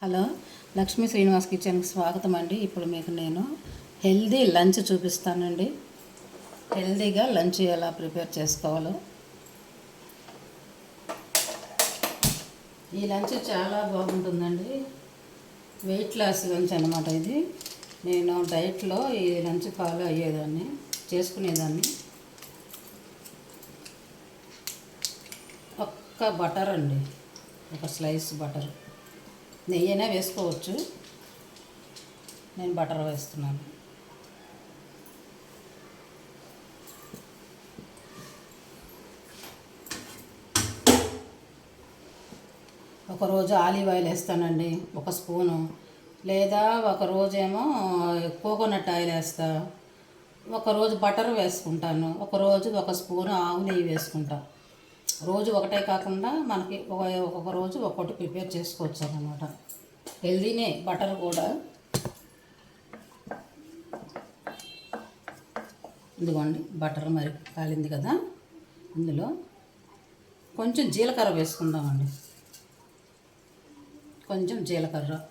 Hello, Lakshmi Srinivas కిచెన్కి స్వాగతం అండి. ఇప్పుడు మీకు నేను హెల్దీ లంచ్ చూపిస్తానండి. హెల్దీగా లంచ్ ఎలా ప్రిపేర్ చేసుకోవాలో. ఈ లంచ్ చాలా బాగుంటుందండి. వెయిట్ లాస్ లంచ్ అనమాట ఇది. నేను డైట్లో ఈ లంచ్ ఫాలో అయ్యేదాన్ని, చేసుకునేదాన్ని. ఒక్క బటర్ అండి, ఒక స్లైస్ బటర్. నెయ్యి అయినా వేసుకోవచ్చు, నేను బటర్ వేస్తున్నాను. ఒకరోజు ఆలివ్ ఆయిల్ వేస్తానండి, ఒక స్పూను. లేదా ఒకరోజేమో కోకోనట్ ఆయిల్ వేస్తా, ఒకరోజు బటర్ వేసుకుంటాను, ఒకరోజు ఒక స్పూను ఆవు నెయ్యి వేసుకుంటా. రోజు ఒకటే కాకుండా మనకి ఒక్కొక్క రోజు ఒక్కొక్కటి ప్రిపేర్ చేసుకోవచ్చు అన్నమాట. హెల్దీనే బటర్ కూడా. ఇదిగోండి బటర్ మరి కాలింది కదా. ఇందులో కొంచెం జీలకర్ర వేసుకుందామండి, కొంచెం జీలకర్ర,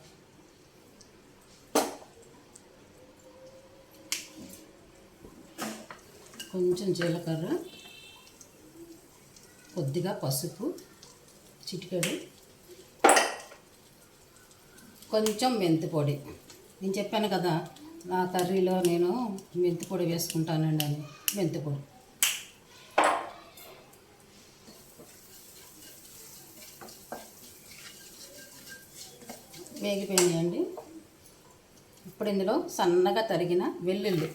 కొంచెం జీలకర్ర, కొద్దిగా పసుపు, చిటికెడు, కొంచెం మెంతి పొడి. నేను చెప్పాను కదా నా కర్రీలో నేను మెంతి పొడి వేసుకుంటానండి అని. మెంతి పొడి వేగిపోయినాయండి. ఇప్పుడు ఇందులో సన్నగా తరిగిన వెల్లుల్లి,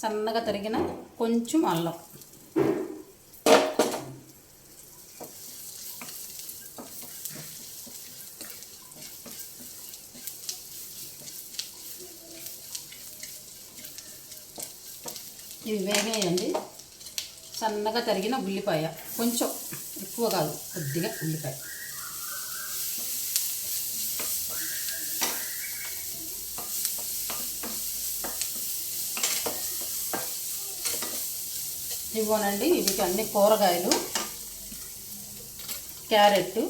సన్నగా తరిగిన కొంచెం అల్లం, ఇవి వేగాయండి. సన్నగా తరిగిన ఉల్లిపాయ, కొంచెం ఎక్కువ కాదు, కొద్దిగా ఉల్లిపాయ, ఇవ్వనండి. వీటికి అన్ని కూరగాయలు, క్యారెట్,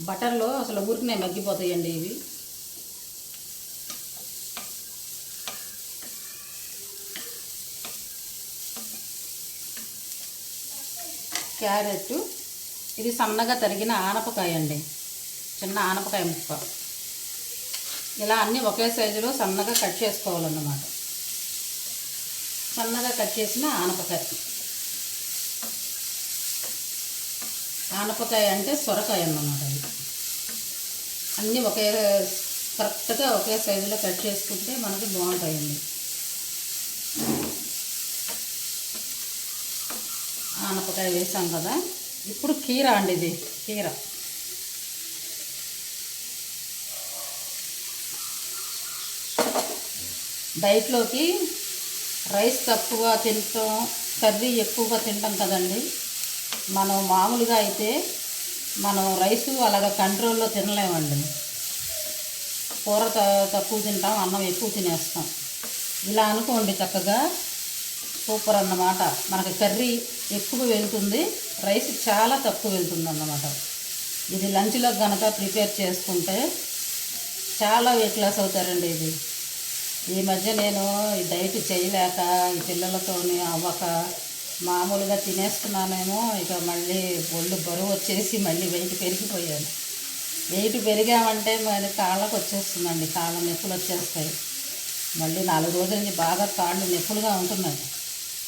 బటర్లో అసలు ఊరికనే మగ్గిపోతాయండి ఇవి. క్యారెట్, ఇది సన్నగా తరిగిన ఆనపకాయ అండి, చిన్న ఆనపకాయ ముక్క. ఇలా అన్నీ ఒకే సైజులో సన్నగా కట్ చేసుకోవాలన్నమాట. సన్నగా కట్ చేసిన ఆనపకాయ. ఆనపకాయ అంటే సొరకాయ అన్నమాట. అది అన్నీ కరెక్ట్గా ఒకే సైజులో కట్ చేసుకుంటే మనకి బాగుంటాయండి. ఆనపకాయ వేసాం కదా. ఇప్పుడు కీర అండి, ఇది కీర. డైట్లోకి రైస్ తక్కువ తింటాం, కర్రీ ఎక్కువగా తింటాం కదండి. మనం మామూలుగా అయితే మనం రైసు అలాగ కంట్రోల్లో తినలేమండి. కూర తక్కువ తింటాం, అన్నం ఎక్కువ తినేస్తాం. ఇలా అనుకోండి, చక్కగా సూపర్ అన్నమాట. మనకి కర్రీ ఎక్కువ వెళ్తుంది, రైస్ చాలా తక్కువ వెళ్తుంది అన్నమాట. ఇది లంచ్లో కనుక ప్రిపేర్ చేసుకుంటే చాలా వెయిట్ లాస్ అవుతారండి. ఇది ఈ మధ్య నేను ఈ డైట్ చేయలేక ఈ పిల్లలతోని అవ్వక మామూలుగా తినేస్తున్నానేమో. ఇక మళ్ళీ ఒళ్ళు బరువు వచ్చేసి మళ్ళీ వెయిట్ పెరిగిపోయాను. వెయిట్ పెరిగామంటే మరి కాళ్ళకు వచ్చేస్తుందండి, కాళ్ళ నొప్పులు వచ్చేస్తాయి. మళ్ళీ 4 రోజుల నుంచి బాగా కాళ్ళు నొప్పులుగా ఉంటున్నాయి.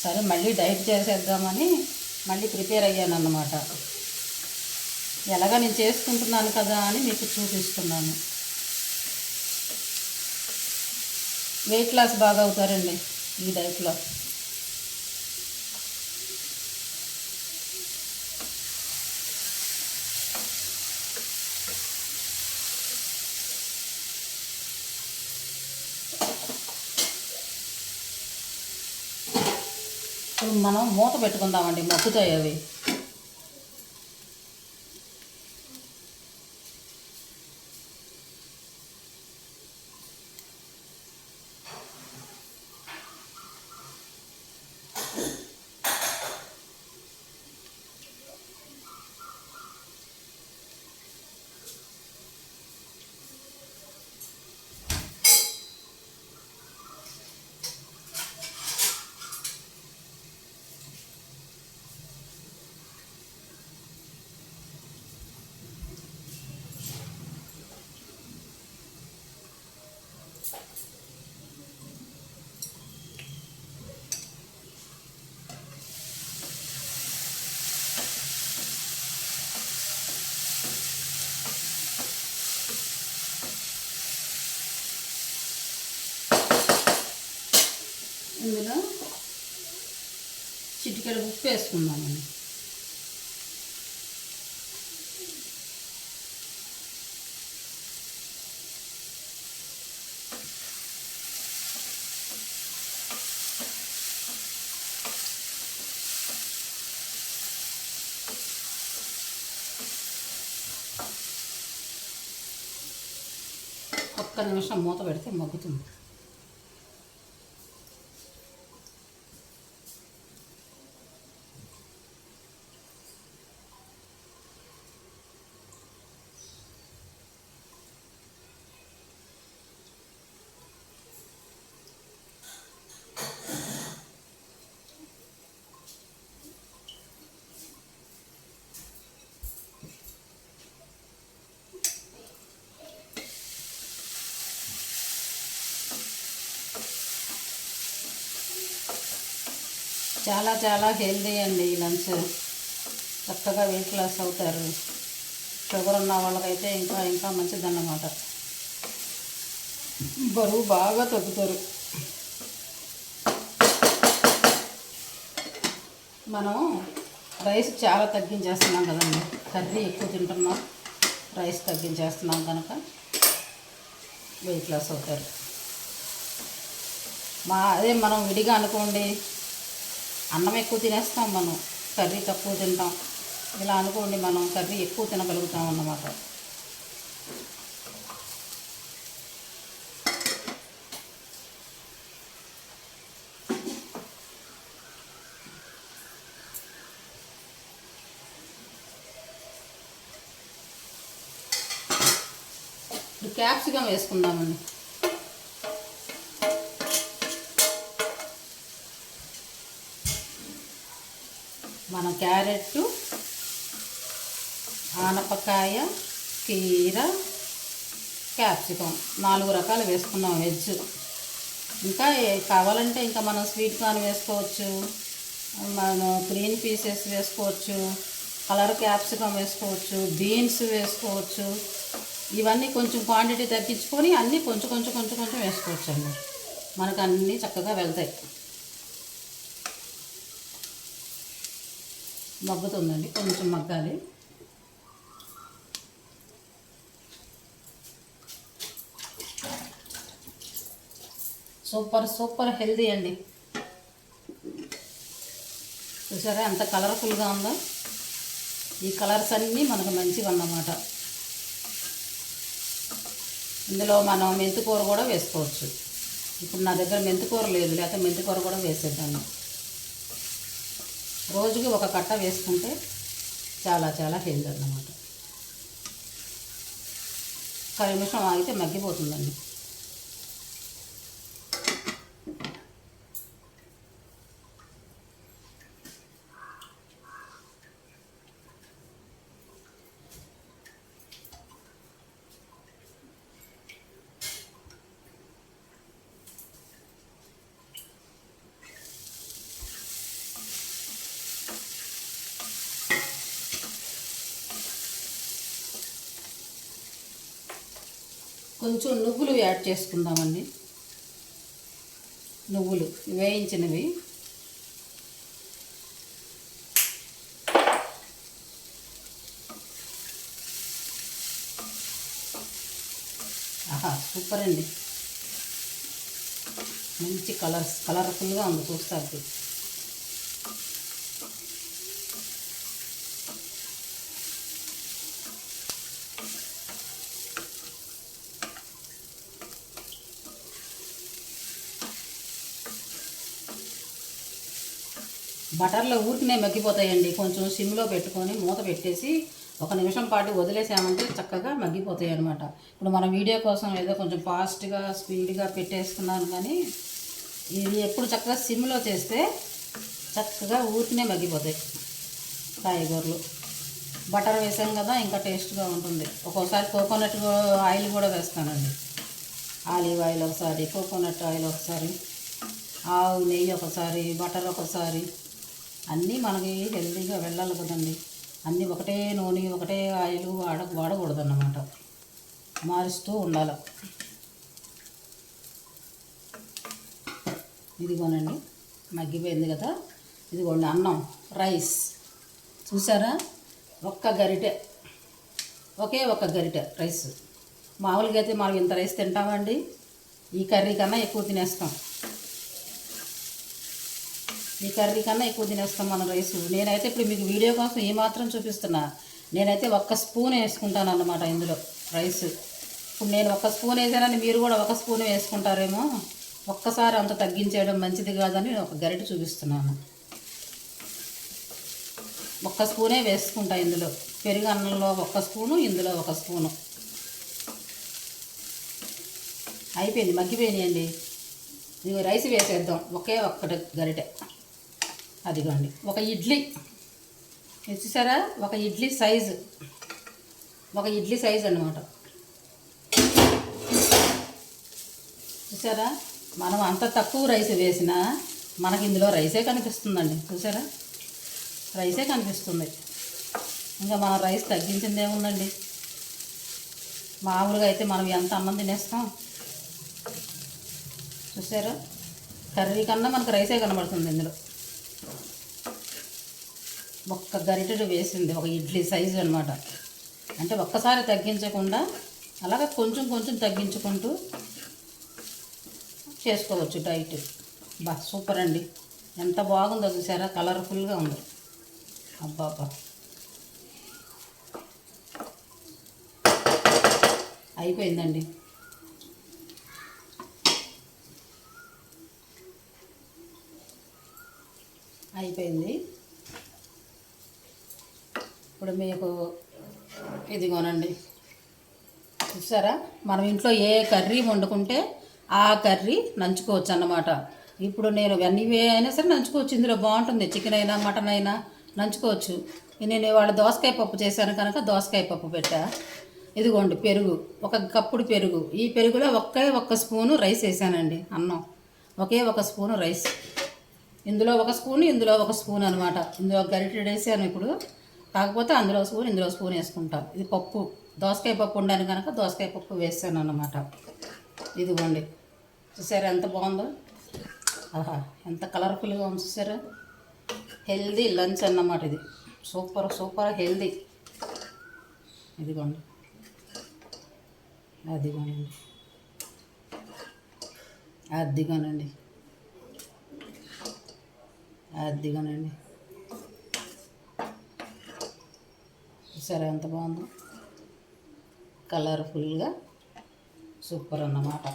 సరే మళ్ళీ డైట్ చేసేద్దామని మళ్ళీ ప్రిపేర్ అయ్యాను అన్నమాట. ఎలాగ నేను చేసుకుంటున్నాను కదా అని మీకు చూపిస్తున్నాను. వెయిట్ లాస్ బాగా అవుతారండి ఈ డైట్లో. ఇప్పుడు మనం మూత పెట్టుకుందామండి, మగ్గుతాయి అవి. ఇందులో చిటికెడు ఉప్పు వేసుకుందామండి. ఒక్క నిమిషం మూత పెడితే మగ్గుతుంది. చాలా చాలా హెల్దీ అండి ఈ లంచ్. చక్కగా వెయిట్ లాస్ అవుతారు. షుగర్ ఉన్న వాళ్ళకైతే ఇంకా ఇంకా మంచిదన్నమాట. బరువు బాగా తగ్గుతారు. మనం రైస్ చాలా తగ్గించేస్తున్నాం కదండి. కర్రీ ఎక్కువ తింటున్నాం, రైస్ తగ్గించేస్తున్నాం కనుక వెయిట్ లాస్ అవుతారు. అదే మనం విడిగా అనుకోండి, అన్నం ఎక్కువ తినేస్తాం, మనం కర్రీ తక్కువ తింటాం. ఇలా అనుకోండి, మనం కర్రీ ఎక్కువ తినగలుగుతాం అన్నమాట. ఇప్పుడు క్యాప్సికం వేసుకుందామండి. మన క్యారెట్, ఆనపకాయ, కీర, క్యాప్సికం 4 రకాలు వేసుకున్నాం వెజ్. ఇంకా కావాలంటే ఇంకా మనం స్వీట్ కార్న్ వేసుకోవచ్చు, మనం గ్రీన్ పీసెస్ వేసుకోవచ్చు, కలర్ క్యాప్సికం వేసుకోవచ్చు, బీన్స్ వేసుకోవచ్చు. ఇవన్నీ కొంచెం క్వాంటిటీ తగ్గించుకొని అన్నీ కొంచెం కొంచెం కొంచెం కొంచెం వేసుకోవచ్చు అండి. మనకు అన్నీ చక్కగా వెళ్తాయి. మగ్గుతుందండి, కొంచెం మగ్గాలి. సూపర్ సూపర్ హెల్దీ అండి. చూసారా ఎంత కలర్ఫుల్గా ఉందో. ఈ కలర్స్ అన్నీ మనకు మంచివి అన్నమాట. ఇందులో మనం మెంతికూర కూడా వేసుకోవచ్చు. ఇప్పుడు నా దగ్గర మెంతికూర లేదు, లేకపోతే మెంతికూర కూడా వేసేద్దాము. రోజుకి ఒక కట్ట వేసుకుంటే చాలా చాలా హెల్దీ అన్నమాట. 1 నిమిషం ఆగితే మగ్గిపోతుందండి. కొంచెం నువ్వులు యాడ్ చేసుకుందామండి. నువ్వులు వేయించినవి. ఆహా, సూపర్ అండి. మంచి కలర్ఫుల్గా ఉంది చూస్తాకి. బటర్లో ఊరికనే మగ్గిపోతాయండి. కొంచెం సిమ్లో పెట్టుకొని మూత పెట్టేసి 1 నిమిషం పాటు వదిలేసామంటే చక్కగా మగ్గిపోతాయి అన్నమాట. ఇప్పుడు మన వీడియో కోసం ఏదో కొంచెం ఫాస్ట్గా స్పీడ్గా పెట్టేస్తున్నాను, కానీ ఇది ఎప్పుడు చక్కగా సిమ్లో చేస్తే చక్కగా ఊరికనే మగ్గిపోతాయి కాయగూరలు. బటర్ వేసాం కదా, ఇంకా టేస్ట్గా ఉంటుంది. ఒక్కోసారి కోకోనట్ ఆయిల్ కూడా వేస్తానండి. ఆలివ్ ఆయిల్ ఒకసారి, కోకోనట్ ఆయిల్ ఒకసారి, ఆవు నెయ్యి ఒకసారి, బటర్ ఒకసారి. అన్నీ మనకి హెల్తీగా వెళ్ళాలి కదండి. అన్నీ ఒకటే నూనె ఒకటే ఆయిల్ వాడకూడదు అన్నమాట. మారుస్తూ ఉండాలి. ఇదిగోనండి మగ్గిపోయింది కదా. ఇదిగోండి అన్నం, రైస్ చూసారా, ఒక్క గరిటె, ఒకే ఒక్క గరిటె రైస్. మామూలుగా అయితే మనం ఇంత రైస్ తింటామండి, ఈ కర్రీ కన్నా ఎక్కువ తినేస్తాం. ఈ కర్రీ కన్నా ఎక్కువ తినేస్తాం మనం రైస్. నేనైతే ఇప్పుడు మీకు వీడియో కోసం ఏమాత్రం చూపిస్తున్నా, నేనైతే ఒక్క స్పూన్ వేసుకుంటాను అన్నమాట ఇందులో రైస్. ఇప్పుడు నేను ఒక స్పూన్ వేసానని మీరు కూడా ఒక స్పూన్ వేసుకుంటారేమో, ఒక్కసారి అంత తగ్గించేయడం మంచిది కాదని ఒక గరిటె చూపిస్తున్నాను. ఒక్క స్పూనే వేసుకుంటా ఇందులో. పెరుగు అన్నంలో ఒక్క స్పూను, ఇందులో ఒక స్పూను. అయిపోయింది, మగ్గిపోయినాయండి. ఇది రైస్ వేసేద్దాం, ఒకే ఒక్కటి గరిటె. అదిగోండి ఒక ఇడ్లీ, చూసారా, ఒక ఇడ్లీ సైజు, ఒక ఇడ్లీ సైజు అన్నమాట. చూసారా, మనం అంత తక్కువ రైస్ వేసినా మనకి ఇందులో రైసే కనిపిస్తుందండి. చూసారా, రైసే కనిపిస్తుంది. ఇంకా మనం రైస్ తగ్గించింది ఏముందండి, మామూలుగా అయితే మనం ఎంత అన్నం తినేస్తాం. చూసారా, కర్రీ కన్నా మనకు రైసే కనబడుతుంది ఇందులో. ఒక్క గరిటెడు వేసింది, ఒక ఇడ్లీ సైజు అనమాట. అంటే ఒక్కసారి తగ్గించకుండా అలాగే కొంచెం కొంచెం తగ్గించుకుంటూ చేసుకోవచ్చు డైట్. బా సూపర్ అండి, ఎంత బాగుందో చూసారా, కలర్ఫుల్గా ఉంది. అబ్బా అబ్బా, అయిపోయిందండి. అయిపోయింది. ఇప్పుడు మీకు ఇదిగోనండి, చూసారా, మనం ఇంట్లో ఏ కర్రీ వండుకుంటే ఆ కర్రీ నంచుకోవచ్చు అన్నమాట. ఇప్పుడు నేను అన్నీ అయినా సరే నంచుకోవచ్చు, ఇందులో బాగుంటుంది. చికెన్ అయినా మటన్ అయినా నంచుకోవచ్చు. నేను ఇవాళ దోసకాయ పప్పు చేశాను కనుక దోసకాయ పప్పు పెట్టా. ఇదిగోండి పెరుగు, ఒక కప్పుడు పెరుగు. ఈ పెరుగులో ఒక్క స్పూను రైస్ వేసానండి, అన్నం ఒకే ఒక స్పూను రైస్. ఇందులో ఒక స్పూన్, ఇందులో ఒక స్పూన్ అనమాట. ఇందులో గరిటెడు వేసాను ఇప్పుడు, కాకపోతే అందులో స్పూన్ ఇందులో స్పూన్ వేసుకుంటాం. ఇది పప్పు, దోసకాయ పప్పు ఉండాను కనుక దోసకాయ పప్పు వేసాను అన్నమాట. ఇదిగోండి చూసారా ఎంత బాగుందో, ఆహా ఎంత కలర్ఫుల్గా ఉంది చూసారా. హెల్దీ లంచ్ అన్నమాట ఇది, సూపర్ సూపర్ హెల్దీ. ఇదిగోండి, అదిగోనండి, అదిగోనండి, అదిగోనండి. చూసారా ఎంత బాగుందో, కలర్ఫుల్గా సూపర్ అన్నమాట.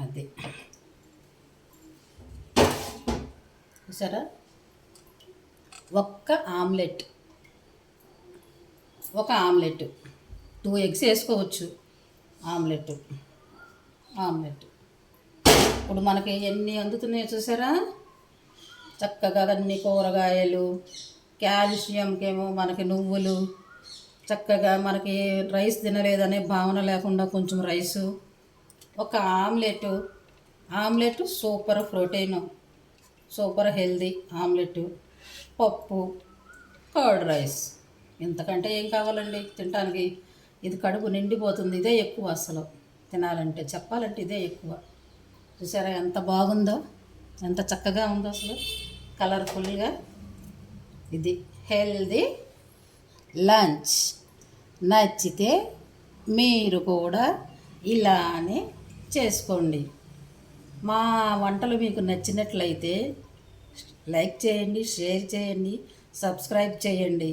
అది చూసారా, ఒక ఆమ్లెట్ 2 ఎగ్స్ వేసుకోవచ్చు. ఆమ్లెట్ ఇప్పుడు మనకి ఎన్ని అందుతున్నాయో చూసారా, చక్కగా అన్ని కూరగాయలు, కాల్షియంకేమో మనకి నువ్వులు, చక్కగా మనకి రైస్ తినలేదనే భావన లేకుండా కొంచెం రైసు, ఒక omelette super protein, super healthy omelette, పప్పు, కర్డ్ రైస్. ఇంతకంటే ఏం కావాలండి తినడానికి? ఇది కడుపు నిండిపోతుంది. ఇదే ఎక్కువ, అసలు తినాలంటే చెప్పాలంటే ఇదే ఎక్కువ. చూసారా ఎంత బాగుందో, ఎంత చక్కగా ఉందో అసలు, కలర్ఫుల్గా. ఇది హెల్దీ లంచ్. నచ్చితే మీరు కూడా ఇలానే చేసుకోండి. మా వంటలు మీకు నచ్చినట్లయితే లైక్ చేయండి, షేర్ చేయండి, సబ్స్క్రైబ్ చేయండి,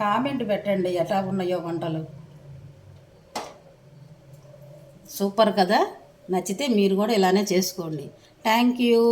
కామెంట్ పెట్టండి ఎట్లా ఉన్నాయో వంటలు. సూపర్ కదా, నచ్చితే మీరు కూడా ఇలానే చేసుకోండి. Thank you.